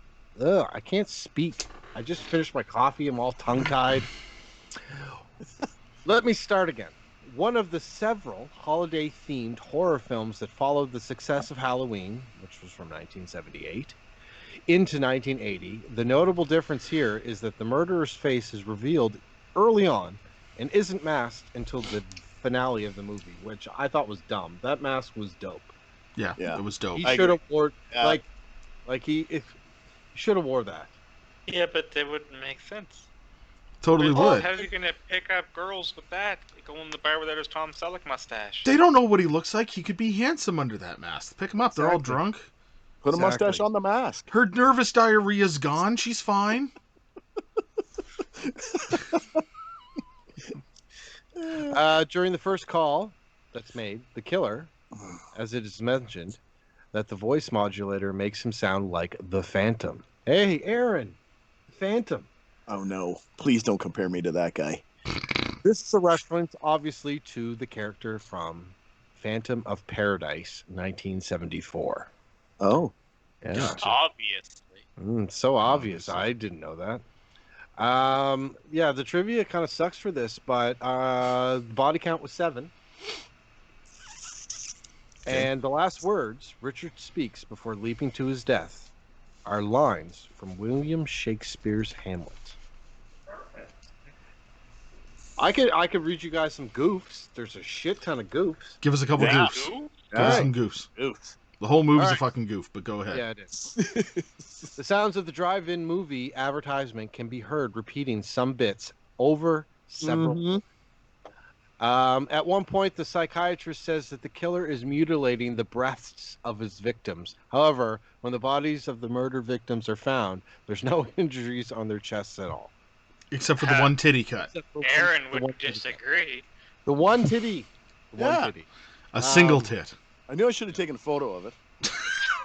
I can't speak. I just finished my coffee. I'm all tongue-tied. Let me start again. One of the several holiday-themed horror films that followed the success of Halloween, which was from 1978, into 1980. The notable difference here is that the murderer's face is revealed early on and isn't masked until the finale of the movie, which I thought was dumb. That mask was dope. Yeah. It was dope. He should have wore he should have wore that. Yeah, but that wouldn't make sense. Totally would. How's he gonna pick up girls with that? Go in the bar where there's Tom Selleck mustache. They don't know what he looks like. He could be handsome under that mask. Pick him up. They're all drunk. Put a mustache on the mask. Her nervous diarrhea's gone. She's fine. During the first call that's made, the killer, as it is mentioned, that the voice modulator makes him sound like the Phantom. Hey, Aaron, Phantom. Oh no! Please don't compare me to that guy. This is a reference, obviously, to the character from Phantom of Paradise, 1974. Oh, yeah, Gotcha. Obviously. So obvious. I didn't know that. Yeah, the trivia kind of sucks for this, but the body count was 7. And the last words Richard speaks before leaping to his death are lines from William Shakespeare's Hamlet. I could read you guys some goofs. There's a shit ton of goofs. Give us a couple goofs. Give us some goofs. The whole movie's a fucking goof, but go ahead. Yeah, it is. The sounds of the drive-in movie advertisement can be heard repeating some bits over several. At one point, the psychiatrist says that the killer is mutilating the breasts of his victims. However, when the bodies of the murder victims are found, there's no injuries on their chests at all. Except for the one titty cut. Aaron would disagree. The one titty. One titty. A single tit. I knew I should have taken a photo of it.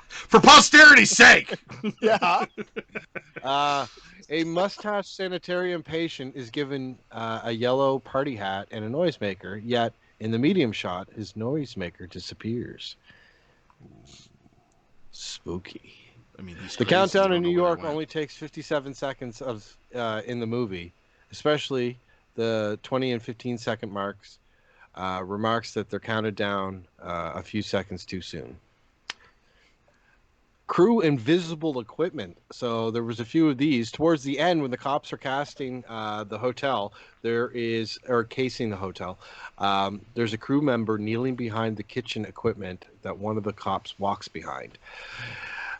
For posterity's sake! Yeah. A mustache sanitarium patient is given a yellow party hat and a noisemaker, yet in the medium shot, his noisemaker disappears. Spooky. I mean, the countdown in New York only takes 57 seconds of in the movie, especially the 20 and 15-second marks. Remarks that they're counted down a few seconds too soon. Crew invisible equipment. So there was a few of these towards the end when the cops are casting the hotel. Casing the hotel. There's a crew member kneeling behind the kitchen equipment that one of the cops walks behind.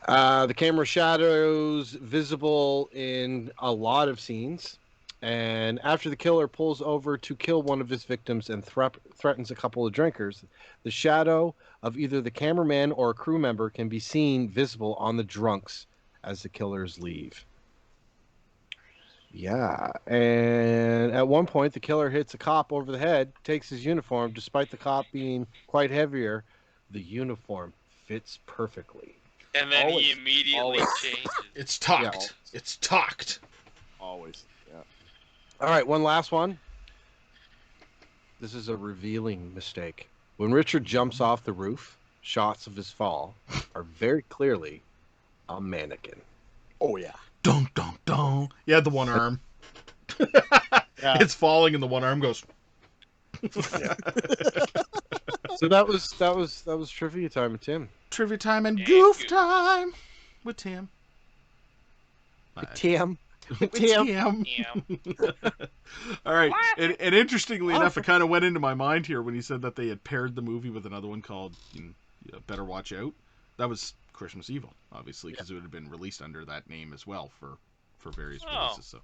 The camera shadows visible in a lot of scenes. And after the killer pulls over to kill one of his victims and threatens a couple of drinkers, the shadow of either the cameraman or a crew member can be seen visible on the drunks as the killers leave. Yeah, and at one point the killer hits a cop over the head, takes his uniform. Despite the cop being quite heavier, the uniform fits perfectly. And then he immediately changes. It's talked. It's talked. Always. Yeah. All right, one last one. this is a revealing mistake. When Richard jumps off the roof, shots of his fall are very clearly a mannequin. Oh yeah. Dun dun dun. Yeah, the one arm. Yeah. It's falling, and the one arm goes. So that was trivia time with Tim. Trivia time and Yeah, goof goof. time with Tim. Tim. With Tim. Tim. Yeah. All right. What? And interestingly enough, it kind of went into my mind here when he said that they had paired the movie with another one called Better Watch Out. That was Christmas Evil, obviously, because it would have been released under that name as well for various releases.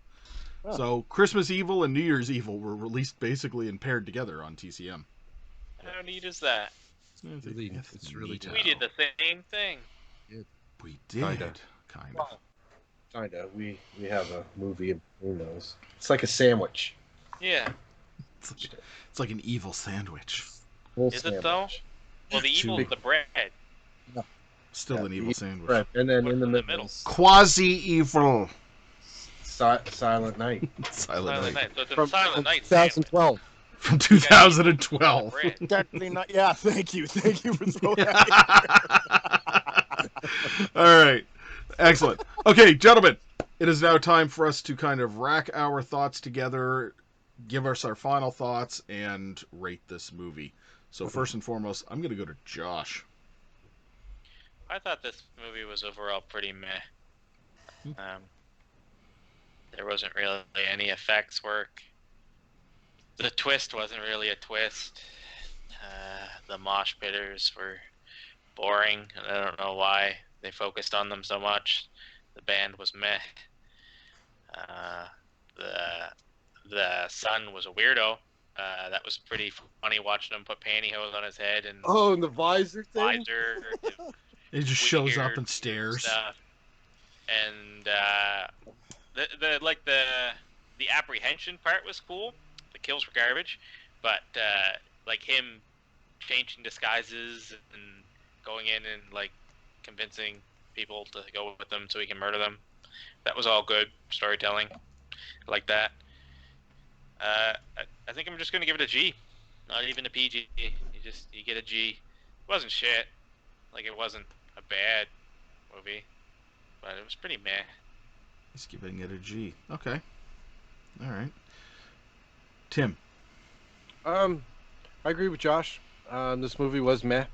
So Christmas Evil and New Year's Evil were released basically and paired together on TCM. How neat is that? It's really We did the same thing. We did. Kind of. Kinda. We have a movie of who knows. It's like a sandwich. Yeah. It's like an evil sandwich. Is it though? Well, the evil is the bread. Still an evil sandwich. Right. And then What's in the in the middle, middle? Quasi-evil. Silent Night. Silent Night. So it's a From Silent Night 2012. From 2012. bread. Definitely not. Yeah. Thank you for throwing that. All right. Excellent. Okay, gentlemen, it is now time for us to kind of rack our thoughts together, give us our final thoughts, and rate this movie. So first and foremost, I'm going to go to Josh. I thought this movie was overall pretty meh. There wasn't really any effects work. The twist wasn't really a twist. The mosh pitters were boring, and I don't know why they focused on them so much. The band was meh. The son was a weirdo. That was pretty funny watching him put pantyhose on his head and Oh, and the visor thing? visor. It just shows up weird and stares. stuff. And the apprehension part was cool. The kills were garbage, but like him changing disguises and going in and like convincing people to go with them so he can murder them, that was all good storytelling. I like that. I think I'm just gonna give it a G, not even a PG. You get a G. It wasn't shit. Like it wasn't a bad movie, but it was pretty meh. He's giving it a G. Okay. All right. Tim. I agree with Josh. This movie was meh.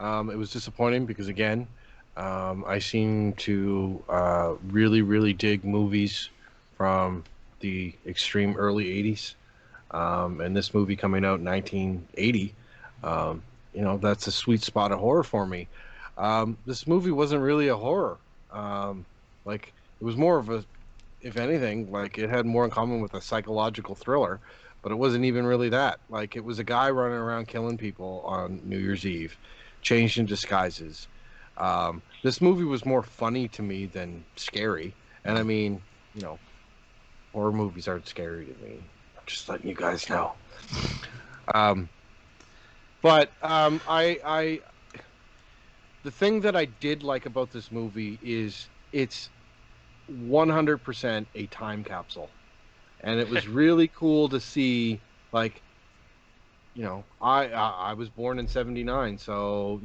It was disappointing because, again, I seem to really, really dig movies from the extreme early 80s. And this movie coming out in 1980, that's a sweet spot of horror for me. This movie wasn't really a horror. It was more of a, if anything, like it had more in common with a psychological thriller, but it wasn't even really that. Like it was a guy running around killing people on New Year's Eve, changed in disguises. This movie was more funny to me than scary. And I mean, horror movies aren't scary to me. Just letting you guys know. The thing that I did like about this movie is it's 100% a time capsule. And it was really cool to see, like, I was born in 79, so,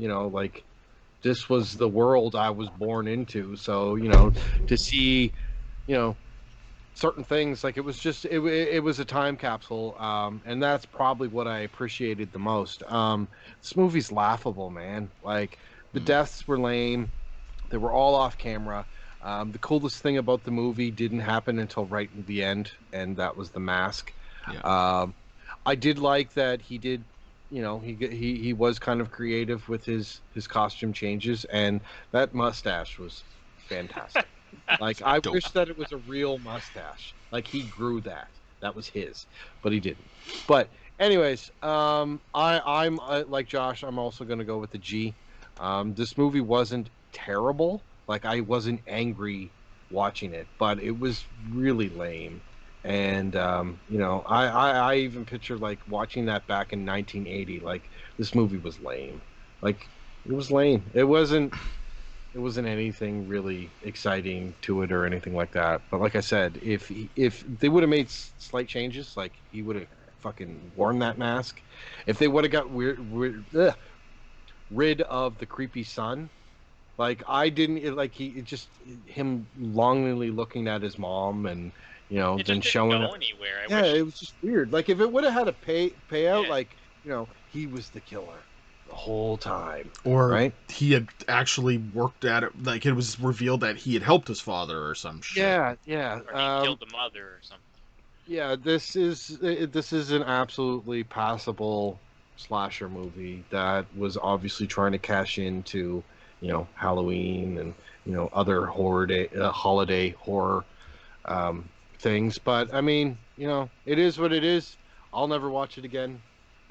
this was the world I was born into. So, to see, certain things, like, it was just, it was a time capsule. And that's probably what I appreciated the most. This movie's laughable, man. Like, the deaths were lame. They were all off camera. The coolest thing about the movie didn't happen until right in the end, and that was the mask. Yeah. I did like that he did, he was kind of creative with his costume changes, and that mustache was fantastic. Like, I wish that it was a real mustache. Like, he grew that. That was his, but he didn't. But anyways, I'm like Josh. I'm also going to go with the G. This movie wasn't terrible. Like, I wasn't angry watching it, but it was really lame. And, I even pictured, like, watching that back in 1980. Like, this movie was lame. Like, it was lame. It wasn't anything really exciting to it or anything like that. But like I said, if they would have made slight changes, like, he would have fucking worn that mask. If they would have got rid of the creepy son, like I didn't like him longingly looking at his mom and It then just didn't showing go up. anywhere. I Yeah, wish. it was just weird. Like if it would have had a payout, Yeah. like he was the killer the whole time, Or right? he had actually worked at it, like it was revealed that he had helped his father or some shit. Yeah. Or he killed the mother or something. Yeah, this is an absolutely passable slasher movie that was obviously trying to cash into Halloween and other holiday horror things. But I mean, it is what it is. I'll never watch it again.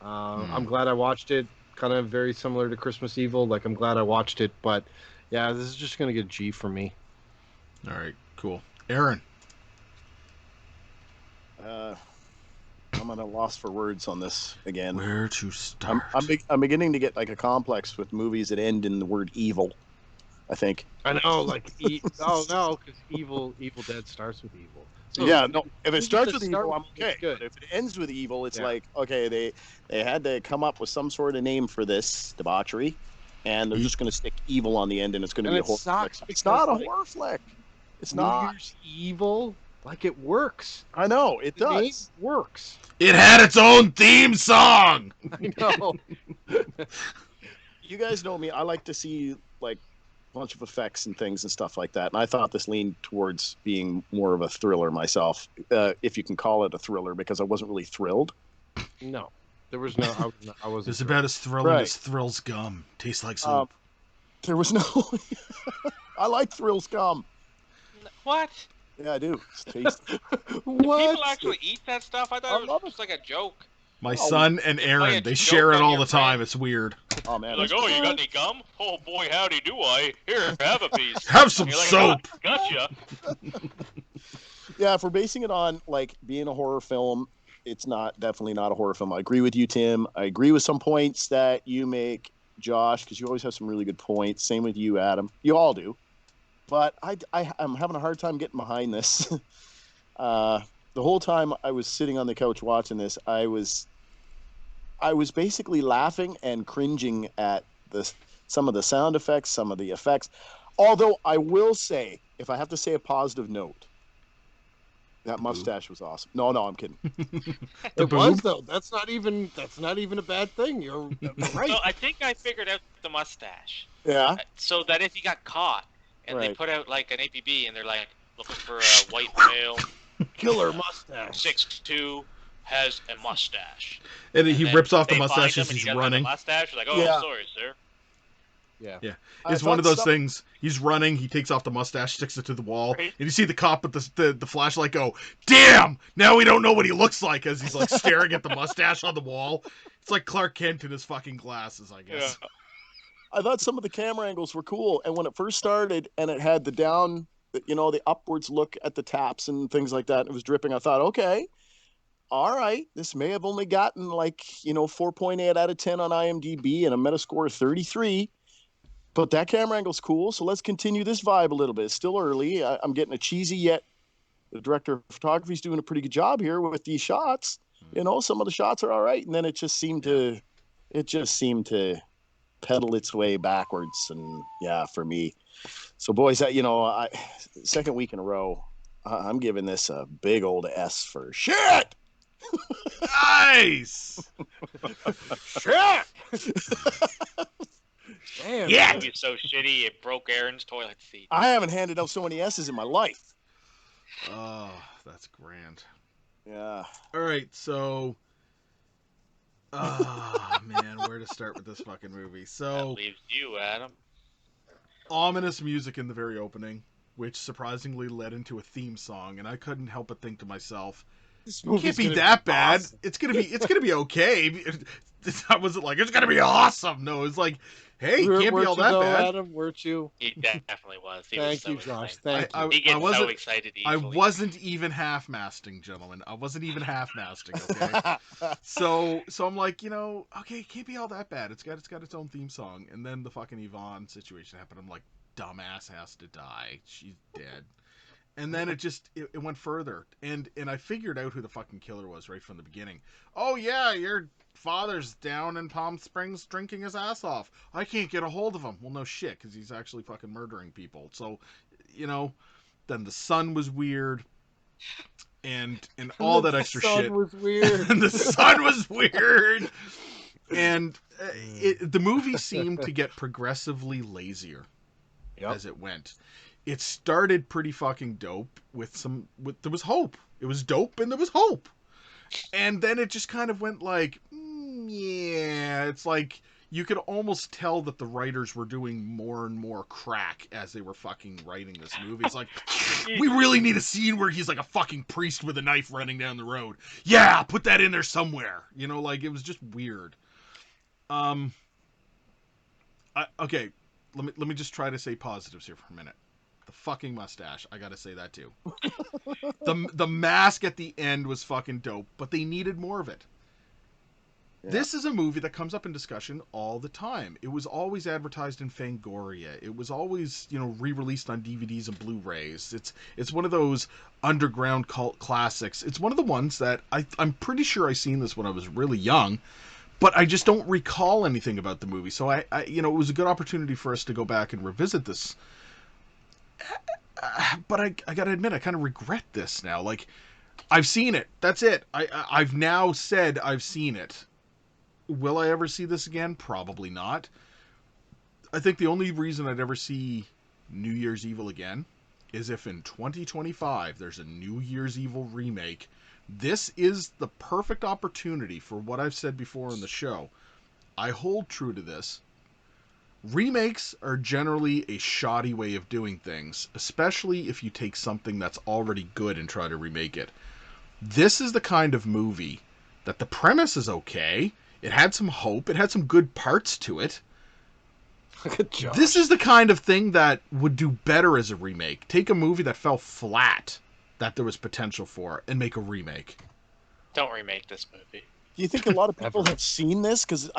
I'm glad I watched it. Kind of very similar to Christmas Evil. Like I'm glad I watched it, but yeah, this is just gonna get G for me. All right, cool. Aaron. I'm at a loss for words on this again. Where to start? I'm beginning to get like a complex with movies that end in the word evil. I think. I know, like oh no, because Evil Dead starts with evil. So yeah, no. If it starts with start evil, I'm with okay. good. But if it ends with evil, it's Yeah. like okay, they had to come up with some sort of name for this debauchery, and they're just going to stick evil on the end, and it's going to be a horror flick. It's not a horror flick. It's New not. Year's Evil, like it works. I know it The name does. works. It had its own theme song. I know. You guys know me. I like to see like a bunch of effects and things and stuff like that. And I thought this leaned towards being more of a thriller myself, if you can call it a thriller, because I wasn't really thrilled. No, there was no. I wasn't. It's about as thrilling Right. as Thrills gum. Tastes like soup. There was no. I like Thrills gum. What? Yeah, I do. It's tasty. What? People actually eat that stuff? I thought it was just like a joke. My son and Play Aaron, a they joke share it on all your the time. friend. It's weird. Oh man. You're like, oh, you got any gum? Oh boy, howdy do I. Here, have a piece. Have some You're like, soap. "Ah, gotcha. Yeah, if we're basing it on like being a horror film, it's definitely not a horror film. I agree with you, Tim. I agree with some points that you make, Josh, because you always have some really good points. Same with you, Adam. You all do. But I'm having a hard time getting behind this. The whole time I was sitting on the couch watching this, I was basically laughing and cringing at some of the sound effects, some of the effects. Although I will say, if I have to say a positive note, that mustache was awesome. No, I'm kidding. It was though. That's not even a bad thing. You're right. So I think I figured out the mustache. Yeah. So that if he got caught and they Right. put out like an APB and they're like looking for a white male, Killer mustache. 6'2", has a mustache. And he then rips off the they mustache find him as and he he's doesn't have a running. mustache. Like, oh, Yeah. sorry, sir. Yeah. Yeah, I it's one of thought those things. He's running, he takes off the mustache, sticks it to the wall, Right. and you see the cop with the flashlight go, "Damn! Now we don't know what he looks like," as he's like staring at the mustache on the wall. It's like Clark Kent in his fucking glasses, I guess. Yeah. I thought some of the camera angles were cool, and when it first started and it had the upwards look at the taps and things like that, and it was dripping, I thought, okay, all right, this may have only gotten 4.8 out of 10 on IMDb and a Metascore of 33, but that camera angle's cool, so let's continue this vibe a little bit. It's still early. I'm getting a cheesy, yet the director of photography is doing a pretty good job here with these shots. Some of the shots are all right, and then it just seemed to pedal its way backwards, and yeah, for me. So boys, second week in a row, I'm giving this a big old S for shit. Nice. Shit. Damn. Yeah. The movie's so shitty it broke Aaron's toilet seat. I haven't handed out so many S's in my life. Oh, that's grand. Yeah. All right, so, oh man, where to start with this fucking movie? That So, leaves you, Adam. ominous music in the very opening, which surprisingly led into a theme song, and I couldn't help but think to myself, This it can't be that bad. awesome. It's gonna be okay. I wasn't like, it's gonna be awesome. No, it's like, hey, it can't be all that bad. Adam, weren't you? He definitely was. He was Thank so you, Josh. excited. Thank you. He gets so wasn't- excited I easily. wasn't even half-masting, gentlemen. I wasn't even half-masting. Okay. So I'm like, okay, it can't be all that bad. It's got its own theme song, and then the fucking Yvonne situation happened. I'm like, dumbass has to die. She's dead. And then it went further, and I figured out who the fucking killer was right from the beginning. Oh yeah, your father's down in Palm Springs drinking his ass off. I can't get a hold of him. Well, no shit, because he's actually fucking murdering people. So, then the son was weird, and all that extra shit. Was weird. And the son was weird, and the movie seemed to get progressively lazier as it went. It started pretty fucking dope there was hope. It was dope and there was hope. And then it just kind of went like, yeah, it's like you could almost tell that the writers were doing more and more crack as they were fucking writing this movie. It's like, we really need a scene where he's like a fucking priest with a knife running down the road. Yeah, put that in there somewhere. Like it was just weird. Okay, let me just try to say positives here for a minute. The fucking mustache. I gotta say that too. The mask at the end was fucking dope, but they needed more of it. Yeah. This is a movie that comes up in discussion all the time. It was always advertised in Fangoria. It was always, re-released on DVDs and Blu-rays. It's one of those underground cult classics. It's one of the ones that I'm pretty sure I seen this when I was really young, but I just don't recall anything about the movie. So I it was a good opportunity for us to go back and revisit this. But I gotta admit, I kind of regret this now. Like, I've seen it. That's it. I've now said I've seen it. Will I ever see this again? Probably not. I think the only reason I'd ever see New Year's Evil again is if in 2025 there's a New Year's Evil remake. This is the perfect opportunity for what I've said before in the show. I hold true to this. Remakes are generally a shoddy way of doing things, especially if you take something that's already good and try to remake it. This is the kind of movie that the premise is okay. It had some hope. It had some good parts to it. This is the kind of thing that would do better as a remake. Take a movie that fell flat, that there was potential for, and make a remake. Don't remake this movie. Do you think a lot of people have seen this? Because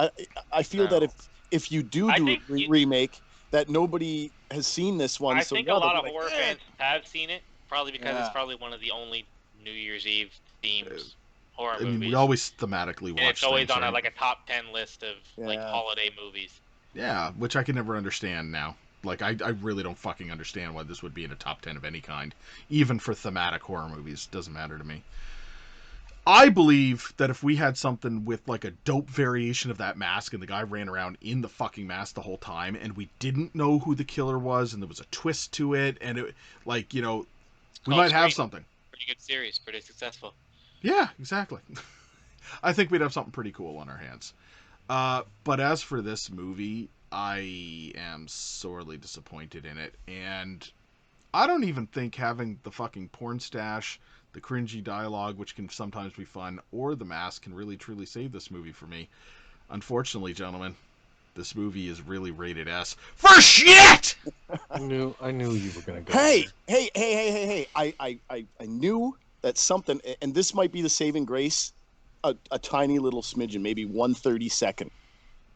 I feel that if you do a remake, that nobody has seen this one. I think a lot of horror fans have seen it, probably because it's probably one of the only New Year's Eve themes horror movies. We always thematically watch. And it's always on like a top 10 list of like holiday movies. Yeah, which I can never understand now. Like I really don't fucking understand why this would be in a top 10 of any kind, even for thematic horror movies. Doesn't matter to me. I believe that if we had something with like a dope variation of that mask and the guy ran around in the fucking mask the whole time and we didn't know who the killer was and there was a twist to it and it we might have something. Pretty good series, pretty successful. Yeah, exactly. I think we'd have something pretty cool on our hands. But as for this movie, I am sorely disappointed in it. And I don't even think having the fucking porn stash, the cringy dialogue, which can sometimes be fun, or the mask can really truly save this movie for me. Unfortunately, gentlemen, this movie is really rated S for shit. I knew you were gonna go. Hey! I knew that something, and this might be the saving grace, a tiny little smidgen, maybe 1/32.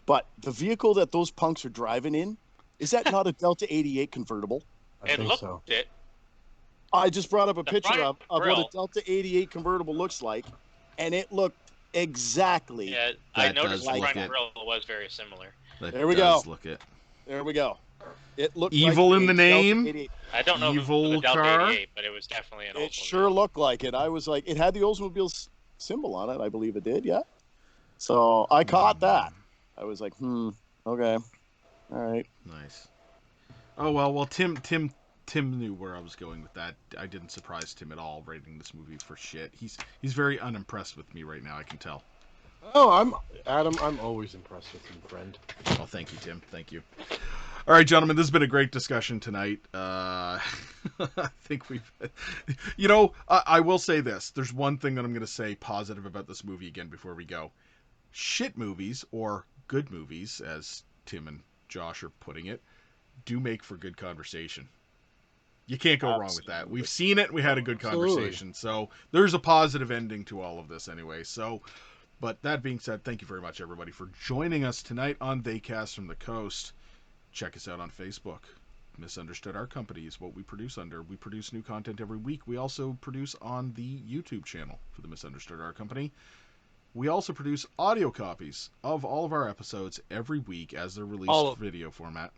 But the vehicle that those punks are driving in, is that not a Delta 88 convertible? It looked it. I just brought up a picture of what a Delta 88 convertible looks like, and it looked exactly. Yeah, I noticed the front grill was very similar. There we go. There we go. It looked evil like in the name. I don't know evil the Delta car. 88, but it was definitely an Oldsmobile. It sure looked like it. I was like, it had the Oldsmobile symbol on it. I believe it did. Yeah. So I caught that. I was like, okay, all right. Nice. Oh well. Tim knew where I was going with that. I didn't surprise Tim at all rating this movie for shit. He's very unimpressed with me right now. I can tell. Oh, I'm always impressed with you, friend. Oh, thank you, Tim. Thank you. All right, gentlemen, this has been a great discussion tonight. I think we've, I will say this. There's one thing that I'm going to say positive about this movie again before we go. Shit movies, or good movies, as Tim and Josh are putting it, do make for good conversation. You can't go wrong with that. We've seen it. We had a good conversation. So there's a positive ending to all of this anyway. So, but that being said, thank you very much, everybody, for joining us tonight on They Cast from the Coast. Check us out on Facebook. Misunderstood Art Company is what we produce under. We produce new content every week. We also produce on the YouTube channel for the Misunderstood Art Company. We also produce audio copies of all of our episodes every week as they're released video format.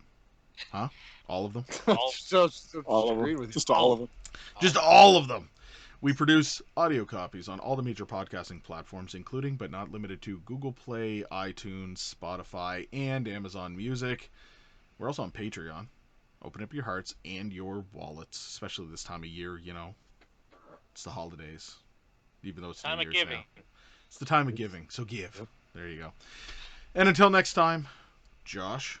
Huh? All of them? All of them. Just all of them. Just all of them. We produce audio copies on all the major podcasting platforms, including but not limited to Google Play, iTunes, Spotify, and Amazon Music. We're also on Patreon. Open up your hearts and your wallets, especially this time of year, you know. It's the holidays. Even though it's time New of Year's giving. now. It's the time of giving, so give. There you go. And until next time, Josh.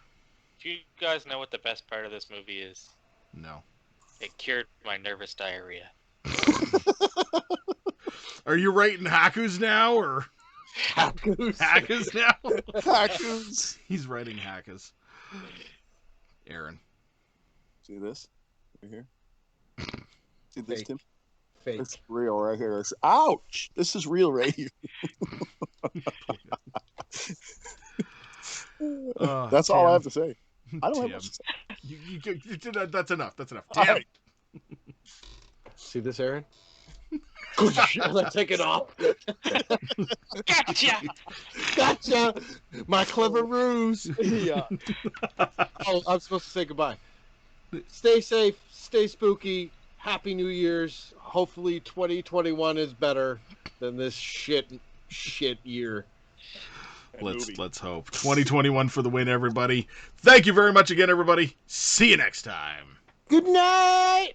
Do you guys know what the best part of this movie is? No. It cured my nervous diarrhea. Are you writing haikus now, or Haikus now? Haikus. He's writing haikus. Aaron. See this? Right here? See this, Fake. Tim? Fake. It's real right here. Ouch! This is real right here. That's all I have to say. I don't have much to say. You did that. That's enough. That's enough. Damn. Right. See this, Aaron? Let's take it off. Gotcha! Gotcha! My clever ruse. Yeah. Oh, I'm supposed to say goodbye. Stay safe. Stay spooky. Happy New Year's. Hopefully 2021 is better than this shit year. Let's hope. 2021 for the win, everybody. Thank you very much again, everybody. See you next time. Good night.